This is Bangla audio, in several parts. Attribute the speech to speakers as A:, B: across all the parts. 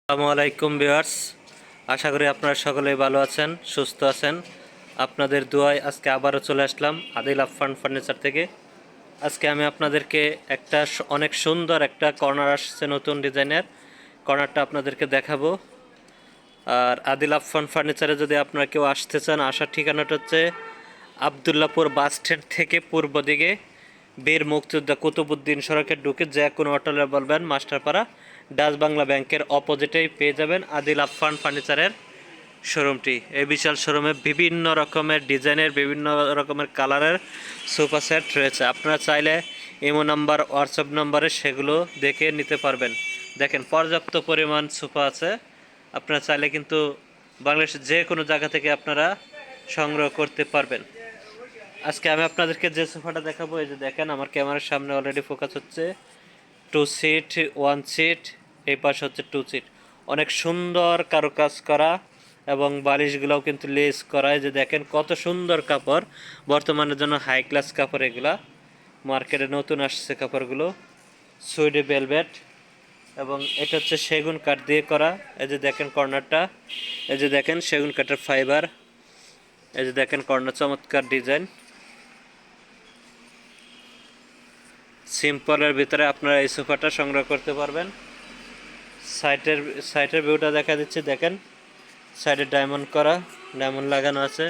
A: আসসালামু আলাইকুম ভিউয়ার্স, আশা করি আপনারা সকলেই ভালো আছেন, সুস্থ আছেন। আপনাদের দোয়ায় আজকে আবারও চলে আসলাম আদিল আফফান ফার্নিচার থেকে। আজকে আমি আপনাদেরকে একটা অনেক সুন্দর একটা কর্নার আসছে, নতুন ডিজাইনের কর্নারটা আপনাদেরকে দেখাবো। আর আদিল আফফান ফার্নিচারে যদি আপনারা কেউ আসতে চান, আসার ঠিকানাটা হচ্ছে আবদুল্লাপুর বাস স্ট্যান্ড থেকে পূর্ব দিকে বীর মুক্তিযোদ্ধা কুতুবুদ্দিন সড়কে ঢুকে যে কোনো হোটেলে বলবেন মাস্টারপাড়া ডাচ বাংলা ব্যাংকের অপোজিটেই পেয়ে যাবেন আদিল আফফান ফার্নিচারের শোরুমটি। এই বিশাল শোরুমে বিভিন্ন রকমের ডিজাইনের, বিভিন্ন রকমের কালারের সোফা সেট রয়েছে। আপনারা চাইলে ইমো নাম্বার, হোয়াটসঅ্যাপ নাম্বারে সেগুলো দেখে নিতে পারবেন। দেখেন, পর্যাপ্ত পরিমাণ সোফা আছে। আপনারা চাইলে কিন্তু বাংলাদেশের যে কোনো জায়গা থেকে আপনারা সংগ্রহ করতে পারবেন। আজকে আমি আপনাদেরকে যে সোফাটা দেখাবো, এই যে দেখেন আমার ক্যামেরার সামনে অলরেডি ফোকাস হচ্ছে। 2 সিট, 1 সিট, এই পাশে হচ্ছে 2 সিট। অনেক সুন্দর কারুকাজ করা এবং বালিশগুলোও কিন্তু লেস করা। এই যে দেখেন কত সুন্দর কাপড়, বর্তমানের জন্য হাই ক্লাস কাপড় এগুলা। মার্কেটে নতুন আসছে কাপড়গুলো, সুইডি ভেলভেট, এবং এটা হচ্ছে সেগুন কাঠ দিয়ে করা। এই যে দেখেন কর্নারটা, এই যে দেখেন সেগুন কাঠের ফাইবার, এই যে দেখেন কর্নার, চমৎকার ডিজাইন। সিম্পলের ভিতরে আপনারা এই সোফাটা সংগ্রহ করতে পারবেন। সাইটের ভিউটা দেখা দিচ্ছে, দেখেন সাইডে ডায়মন্ড করা, ডায়মন্ড লাগানো আছে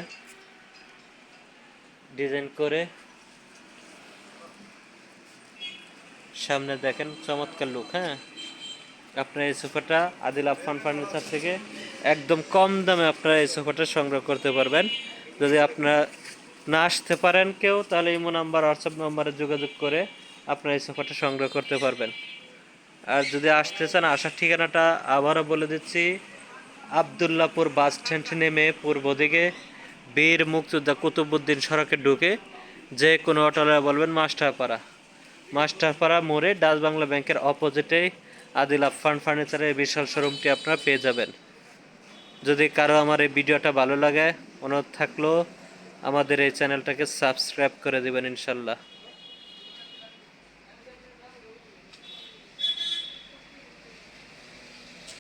A: ডিজাইন করে। সামনে দেখেন চমৎকার লুক। হ্যাঁ, আপনারা এই সোফাটা আদিল আফফান ফার্নিচার থেকে একদম কম দামে আপনারা এই সোফাটা সংগ্রহ করতে পারবেন। যদি আপনারা না আসতে পারেন কেউ, তাহলে ইমো নাম্বার, হোয়াটসঅ্যাপ নাম্বারে যোগাযোগ করে আপনারা এই সোফাটা সংগ্রহ করতে পারবেন। আর যদি আসতে চান, আসার ঠিকানাটা আবারও বলে দিচ্ছি। আবদুল্লাপুর বাস স্ট্যান্ড নেমে পূর্ব দিকে বীর মুক্তিযোদ্ধা কুতুবুদ্দিন সড়কে ঢুকে যে কোনো হোটেলে বলবেন মাস্টারপাড়া মোড়ে ডাচ বাংলা ব্যাংকের অপোজিটেই আদিল আফফান ফার্নিচারের বিশাল শোরুমটি আপনারা পেয়ে যাবেন। যদি কারো আমার এই ভিডিওটা ভালো লাগে, অনুরোধ থাকলো আমাদের এই চ্যানেলটাকে সাবস্ক্রাইব করে দেবেন ইনশাল্লাহ।